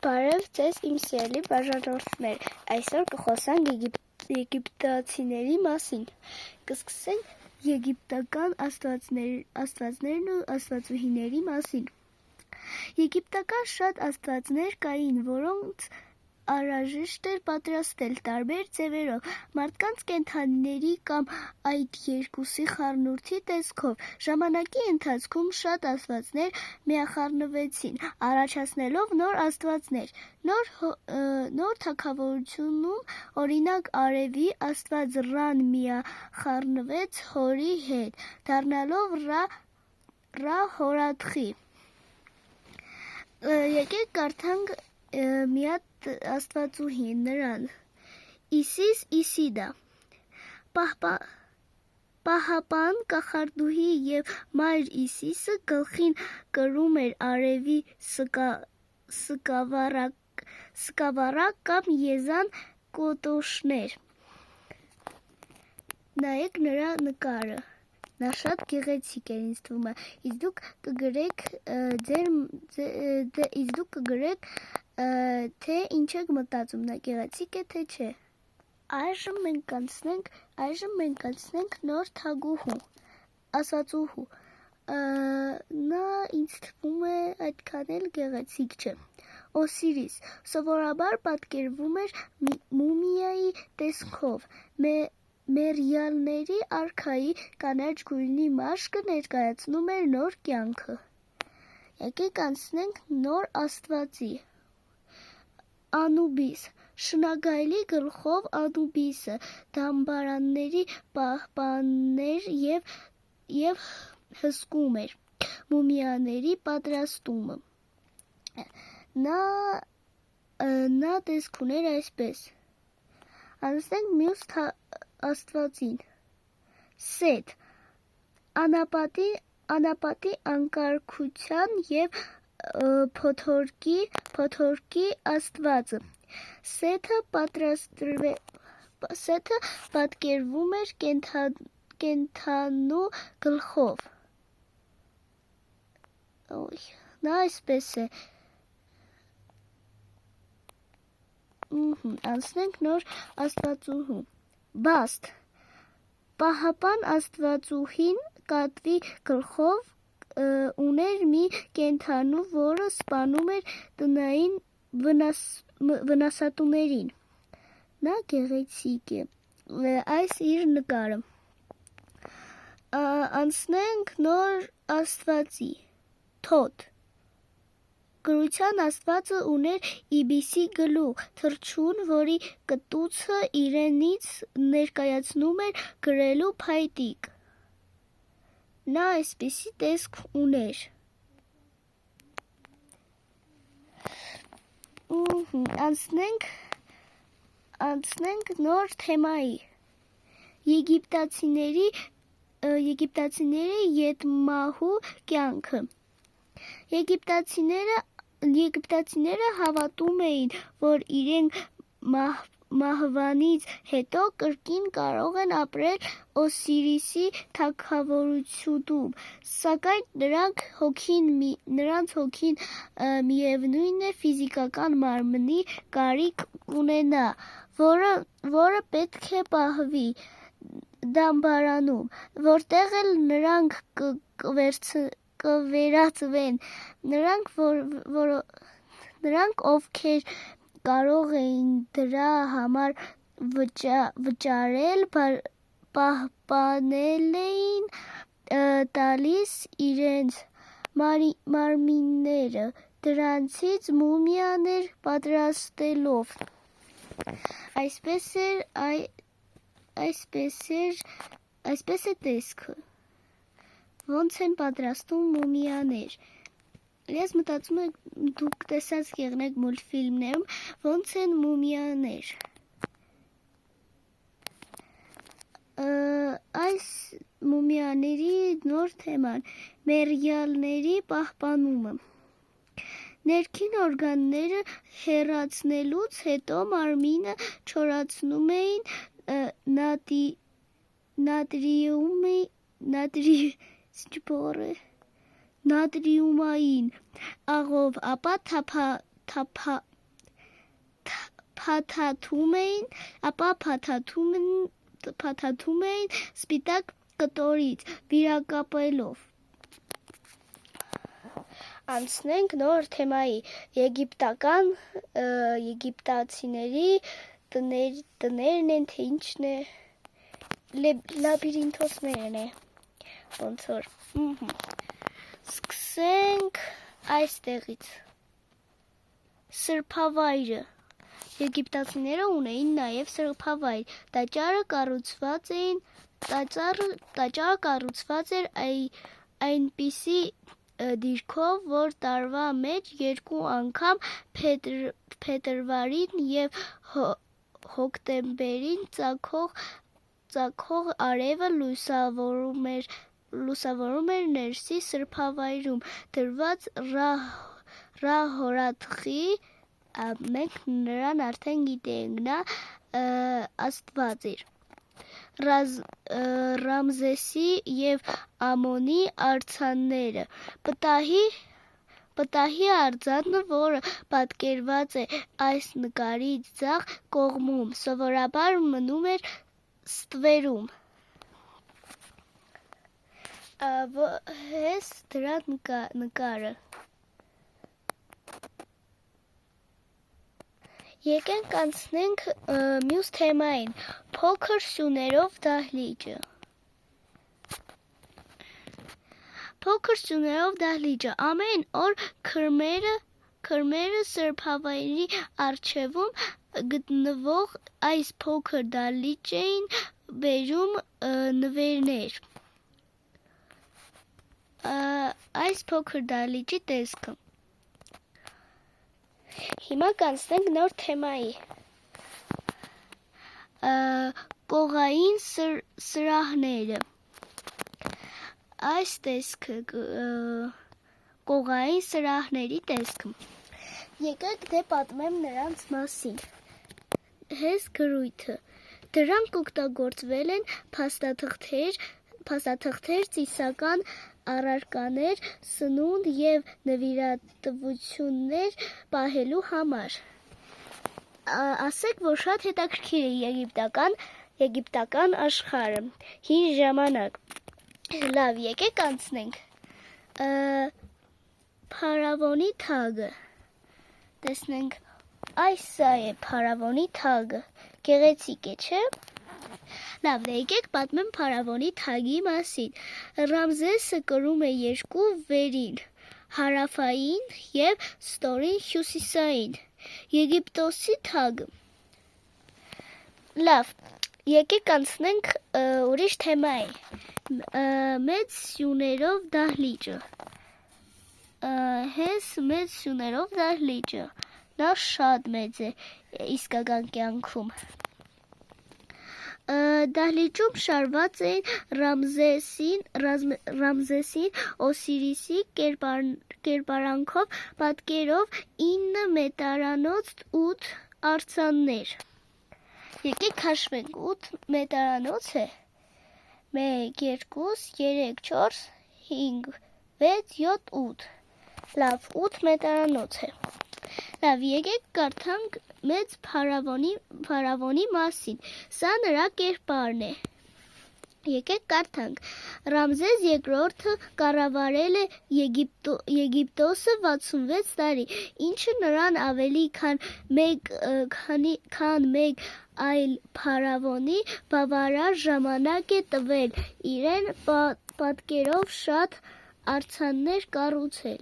Բարև ձեզ իմ սիրելի բաժանորդներ, այսօր կխոսանք եգիպտացիների մասին, կսկսենք եգիպտական աստվածներն ու աստվածուհիների մասին։ Եգիպտական շատ աստվածներ կային, որոնց անհրաժեշտ էր պատրաստել տարբեր ձևերով, մարդկանց կենդանիների կամ այդ երկուսի խառնուրդի տեսքով։ Ժամանակի ընթացքում շատ աստվածներ միախառնվեցին, առաջացնելով նոր աստվածներ։ Նոր թագավորությունում, օրինակ Արևի աստված Ռան միախառնվեց Հորի հետ, դառնալով Ռա Հորաթխի։ Եկեք կարդանք մի հատ աստվածուհի նրան։ Իսիս Իսիդա, պահապան կախարդուհի և մայր Իսիսը գլխին կրում էր արևի սկավառակ կամ եզան կոտոշներ։ Նայեք նրա նկարը, նա շատ գեղեցիկ էր ինձ թվում է, իսկ դուք կգրեք, թե ինչ եք մտածում, նա գեղեցիկ է, թե չէ։ Այժմ մենք անցնենք նոր թագուհու, աստվածուհու, նա ինձ թվում է այդքան էլ գեղեցիկ չէ։ Օսիրիս սովորաբար պատկերվում էր մումիայի տեսքով, մեռյալների արքայի կանաչ գույնի մաշկը ներկայացնում էր նոր կյանքը։ Եկեք անցնենք նոր աստվածի։ Անուբիս, շնագայլի գլխով Անուբիսը դամբարանների պահպանն էր և հսկում էր մումիաների պատրաստումը։ Նա տեսք ուներ այսպես։ Անցնենք մյուս աստվածին։ Սեթ, անապատի անկարգության և փոթորկի աստվածը։ Սեթը պատկերվում էր կենդանու գլխով։ Նա այսպես է։ Անցնենք նոր աստվածուհու։ Բաստ, պահապան աստվածուհին կատվի գլխով ուներ մի կենդանու, որը սպանում էր տնային վնասատուներին։ Նա գեղեցիկ է, այս իր նկարը։ Անցնենք նոր աստվածի։ Թոթ, գրության աստվածը ուներ Իբիսի գլուխ, թռչուն, որի կտուցը իրենից ներկայացնում էր գրելու փայտիկ։ Նա այսպիսի տեսք ուներ։ Անցնենք նոր թեմայի։ Եգիպտացիների ետմահու կյանքը։ Եգիպտացիները հավատում էին, որ իրենք մահվանից հետո կրկին կարող են ապրել Օսիրիսի թագավորությունում, սակայն նրանց հոգին միևնույն է ֆիզիկական մարմնի կարիք կունենա, որը պետք է պահվի դամբարանում, որտեղ էլ նրանք կվերածվեն։ Նրանք, ովքեր կարող էին դրա համար վճարել, պահպանել էին տալիս իրենց մարմինները, դրանցից մումիաներ պատրաստելով։ Այսպես է տեսքը։ Ոնց են պատրաստում մումիաներ։ Ես մտածում եմ, դուք տեսած եղնեք մուլտֆիլմներում, ոնց են մումիաներ։ Այս մումիաների նոր թեման մեռյալների պահպանումը։ Ներքին օրգանները հեռացնելուց հետո մարմինը չորացնում էին նատրիումային աղով, ապա փաթաթում էին սպիտակ կտորից վիրակապելով։ Անցնենք նոր թեմայի եգիպտացիների տներն են, թե ինչն է, լաբիրինթոսներն է, ոնց որ, սկսենք այստեղից, սրբավայրը, եգիպտացիները ունեին նաև սրբավայր, տաճարը կառուցված էր այնպիսի դիրքով, որ տարվա մեջ 2 անգամ փետրվարին և հոկտեմբերին ծագող արևը լուսավորում էր ներսի սրբավայրում դրված Ռա-հորաթխի, մենք նրան արդեն գիտենք, նա աստված էր, Ռամզեսի և Ամոնի արձանները, պտահի արձանը, որը պատկերված է այս նկարի ձախ կողմում, սովորաբար մնում էր ստվերում, հենց դրա նկարը։ Եկենք անցնենք մյուս թեմային, փոքր սյուներով դահլիճը։ Փոքր սյուներով դահլիճը, ամեն օր քրմերը սրբավայրի առջևում գտնվող այս փոքր դահլիճ էին բերում նվերներ։ Այս փոքր դահլիճի տեսքը։ Հիմա կանցնենք նոր թեմայի, կողային սրահները, այս տեսքը, կողային սրահների տեսքը, եկեք դե պատմեմ նրանց մասին, հենց գրույթը, դրանք օգտագործվել են փաստաթղթեր, ծիսական առարկաներ, սնունդ և նվիրատվություններ պահելու համար։ Ասեք, որ շատ հետաքրքիր է եգիպտական աշխարհը, հին ժամանակ։ Լավ, եկեք անցնենք։ Փարավոնի թագը։ Տեսնենք, սա է փարավոնի թագը։ Գեղեցիկ է, չէ՞։ Լավ, եկեք պատմեմ փարավոնի թագի մասին։ Ռամզեսը կրում է 2 վերին, հարավային և ստորին հյուսիսային։ Եգիպտոսի թագը։ Լավ, եկեք անցնենք ուրիշ թեմայի, մեծ սյուներով դահլիճը, հենց մեծ սյուներով դահլիճը, նա շատ մեծ է իսկական կյանքում։ Դահլիճում շարված էին Ռամզեսին Օսիրիսի կերպարանքով պատկերով 9 մետարանոց 8 արձաններ։ Եկեք հաշվենք, 8 մետարանոց է, 1, 2, 3, 4, 5, 6, 7, 8, լավ, 8 մետարանոց է։ Լավ, եկեք կարդանք մեծ փարավոնի մասին, սա նրա կերպարն է։ Եկեք կարդանք, Ռամզես երկրորդը կառավարել է Եգիպտոսը 66 տարի, ինչը նրան ավելի քան մեկ այլ փարավոնի բավարար ժամանակ է տվել իրեն պատկերով շատ արձաններ կառուցել։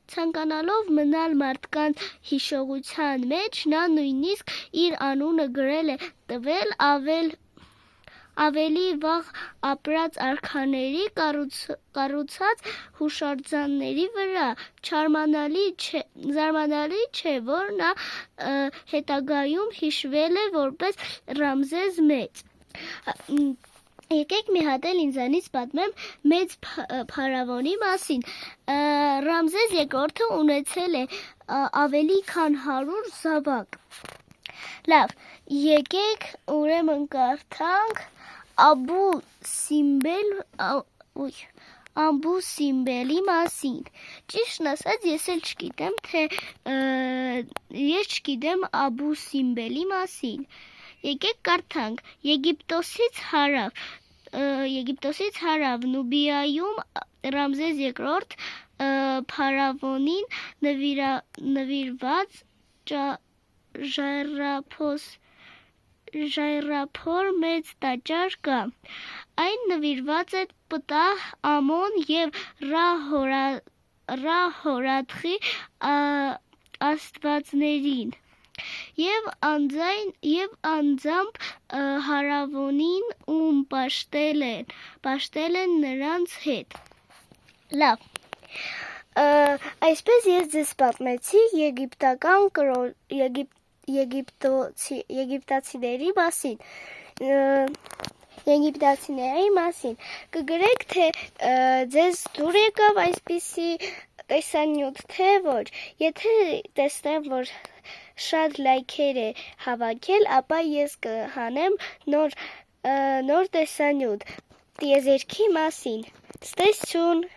Ցանկանալով մնալ մարդկանց հիշողության մեջ, նա նույնիսկ իր անունը գրել է տվել ավելի վաղ ապրած արքաների կառուցած հուշարձանների վրա։ Զարմանալի չէ, որ նա հետագայում հիշվել է որպես Ռամզես Մեծ։ Եկեք մի հատ էլ ինձանից պատմեմ մեծ փարավոնի մասին։ Ռամզես երկրորդը ունեցել է ավելի քան 100 զավակ։ Լավ, եկեք ուրեմն կարդանք ամբուսիմբելի մասին։ Ճիշտն ասած, ես էլ չգիտեմ, թե ես չգիտեմ ամբուսիմբելի մասին։ Եկեք կարդանք. Եգիպտոսից հարավ Նուբիայում Ռամզես II փարավոնին նվիրված ժայռափոր մեծ տաճար կա։ Այն նվիրված է Պտահ, Ամոն և Ռա հորաթխի աստվածներին և անձամբ հարավոնին, ում պաշտել են նրանց հետ։ Լավ, այսպես ես ձեզ պատմեցի եգիպտացիների մասին։ Կգրեք, թե ձեզ դուր եկավ այսպիսի տեսանյութ, թե ոչ։ Եթե տեսնեմ, որ շատ լայքեր է հավաքել, ապա ես կհանեմ նոր տեսանյութ տիեզերքի մասին։ Stay tuned.